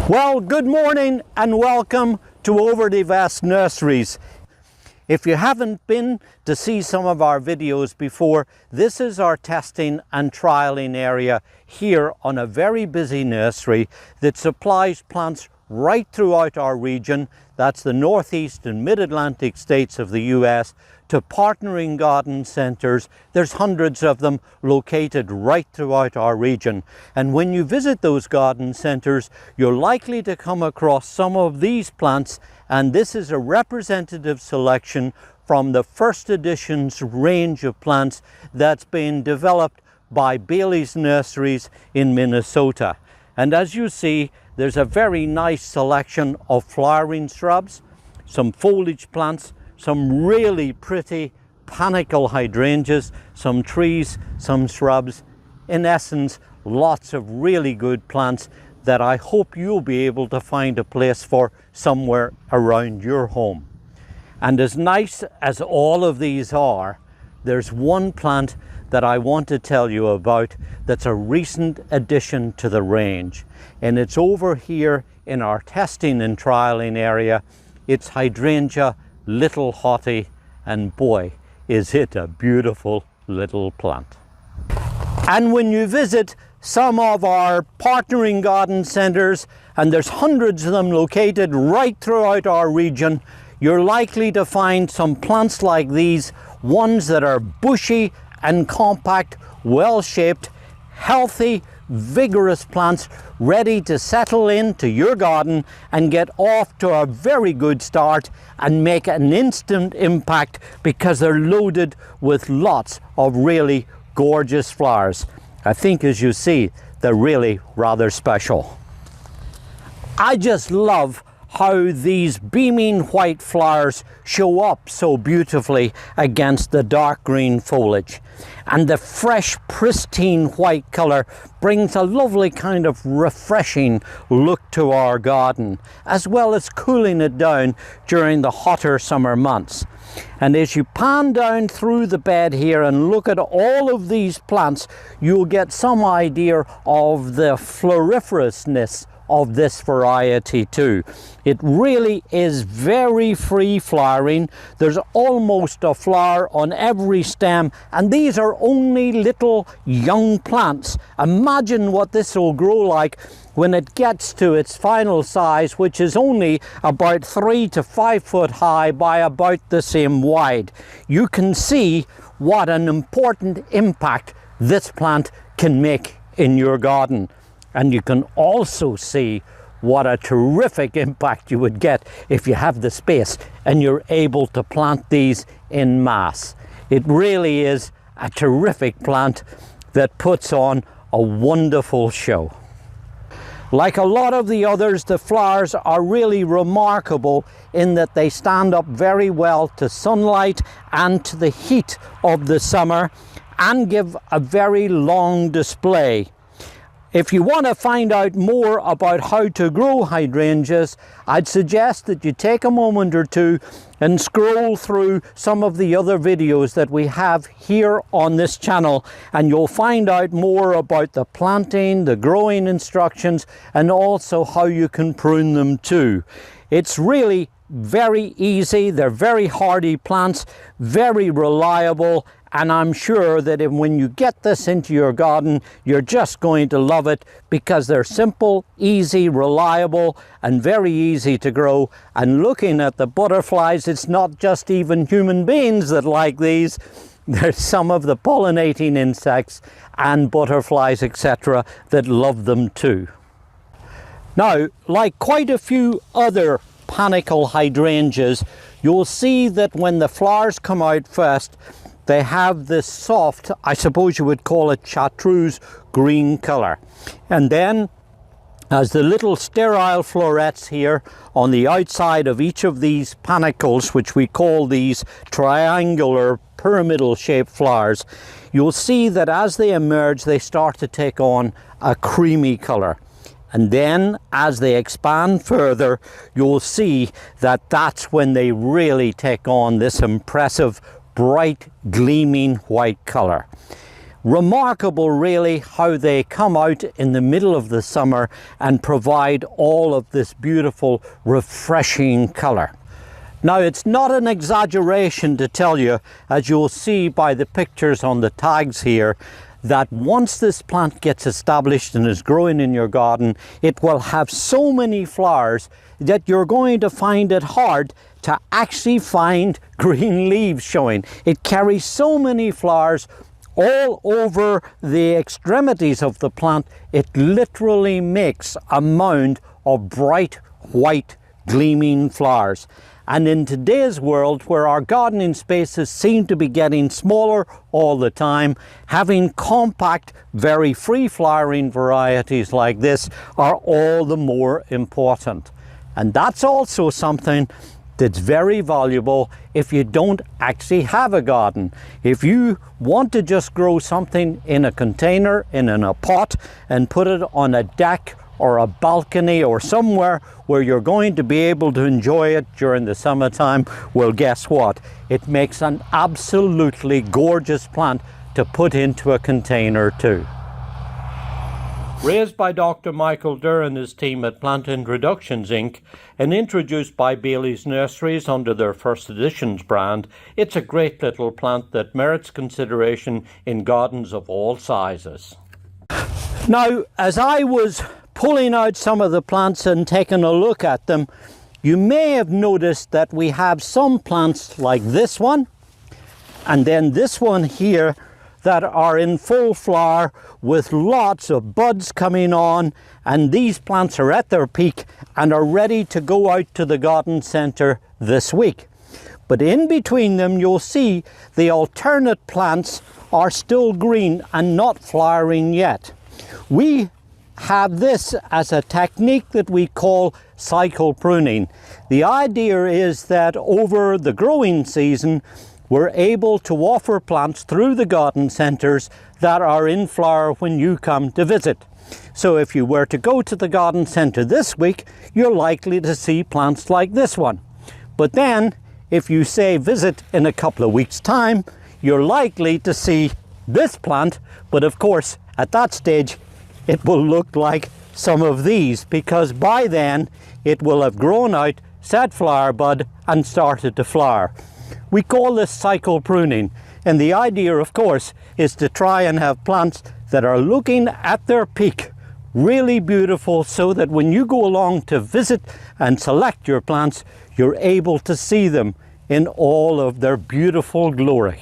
Well, good morning and welcome to OverDeVest Nurseries. If you haven't been to see some of our videos before, this is our testing and trialing area here on a very busy nursery that supplies plants right throughout our region, that's the Northeast and Mid-Atlantic states of the US, to partnering garden centres. There's hundreds of them located right throughout our region. And when you visit those garden centres, you're likely to come across some of these plants, and this is a representative selection from the first edition's range of plants that's been developed by Bailey's Nurseries in Minnesota. And as you see, there's a very nice selection of flowering shrubs, some foliage plants, some really pretty panicle hydrangeas, some trees, some shrubs. In essence, lots of really good plants that I hope you'll be able to find a place for somewhere around your home. And as nice as all of these are, there's one plant that I want to tell you about that's a recent addition to the range. And it's over here in our testing and trialing area. It's Hydrangea Little Hottie, and boy, is it a beautiful little plant. And when you visit some of our partnering garden centres, and there's hundreds of them located right throughout our region, you're likely to find some plants like these, ones that are bushy and compact, well-shaped, healthy, vigorous plants ready to settle into your garden and get off to a very good start and make an instant impact because they're loaded with lots of really gorgeous flowers. I think, as you see, they're really rather special. I just love how these beaming white flowers show up so beautifully against the dark green foliage. And the fresh, pristine white colour brings a lovely kind of refreshing look to our garden, as well as cooling it down during the hotter summer months. And as you pan down through the bed here and look at all of these plants, you'll get some idea of the floriferousness of this variety too. It really is very free flowering. There's almost a flower on every stem, and these are only little young plants. Imagine what this will grow like when it gets to its final size, which is only about 3 to 5 foot high by about the same wide. You can see what an important impact this plant can make in your garden. And you can also see what a terrific impact you would get if you have the space and you're able to plant these in mass. It really is a terrific plant that puts on a wonderful show. Like a lot of the others, the flowers are really remarkable in that they stand up very well to sunlight and to the heat of the summer and give a very long display. If you want to find out more about how to grow hydrangeas, I'd suggest that you take a moment or two and scroll through some of the other videos that we have here on this channel, and you'll find out more about the planting, the growing instructions, and also how you can prune them too. It's really very easy. They're very hardy plants, very reliable, and I'm sure that when you get this into your garden, you're just going to love it because they're simple, easy, reliable, and very easy to grow. And looking at the butterflies, it's not just even human beings that like these. There's some of the pollinating insects and butterflies, etc., that love them too. Now, like quite a few other panicle hydrangeas, you'll see that when the flowers come out first, they have this soft, I suppose you would call it chartreuse green colour. And then as the little sterile florets here on the outside of each of these panicles, which we call these triangular pyramidal shaped flowers, you'll see that as they emerge, they start to take on a creamy colour. And then as they expand further, you'll see that that's when they really take on this impressive, bright, gleaming white colour. Remarkable really how they come out in the middle of the summer and provide all of this beautiful refreshing color. Now, it's not an exaggeration to tell you, as you'll see by the pictures on the tags here, that once this plant gets established and is growing in your garden, it will have so many flowers that you're going to find it hard to actually find green leaves showing. It carries so many flowers all over the extremities of the plant, it literally makes a mound of bright white gleaming flowers. And in today's world, where our gardening spaces seem to be getting smaller all the time, having compact, very free flowering varieties like this are all the more important. And that's also something that's very valuable if you don't actually have a garden. If you want to just grow something in a container, in a pot, and put it on a deck or a balcony or somewhere where you're going to be able to enjoy it during the summertime, well, guess what? It makes an absolutely gorgeous plant to put into a container too. Raised by Dr. Michael Durr and his team at Plant Introductions Inc. and introduced by Bailey's Nurseries under their First Editions brand, it's a great little plant that merits consideration in gardens of all sizes. Now, as I was pulling out some of the plants and taking a look at them, you may have noticed that we have some plants like this one, and then this one here, that are in full flower with lots of buds coming on, and these plants are at their peak and are ready to go out to the garden centre this week. But in between them, you'll see the alternate plants are still green and not flowering yet. We have this as a technique that we call cycle pruning. The idea is that over the growing season, we're able to offer plants through the garden centres that are in flower when you come to visit. So if you were to go to the garden centre this week, you're likely to see plants like this one. But then, if you say visit in a couple of weeks' time, you're likely to see this plant, but of course, at that stage, it will look like some of these, because by then, it will have grown out, set flower bud, and started to flower. We call this cycle pruning, and the idea, of course, is to try and have plants that are looking at their peak, really beautiful, so that when you go along to visit and select your plants, you're able to see them in all of their beautiful glory.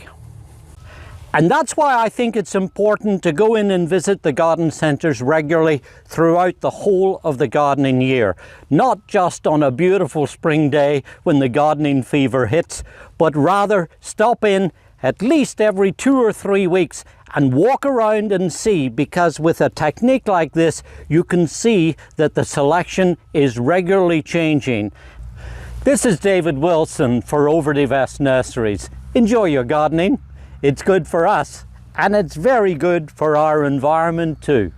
And that's why I think it's important to go in and visit the garden centres regularly throughout the whole of the gardening year. Not just on a beautiful spring day when the gardening fever hits, but rather stop in at least every 2 or 3 weeks and walk around and see, because with a technique like this, you can see that the selection is regularly changing. This is David Wilson for OverDeVest Nurseries. Enjoy your gardening. It's good for us, and it's very good for our environment too.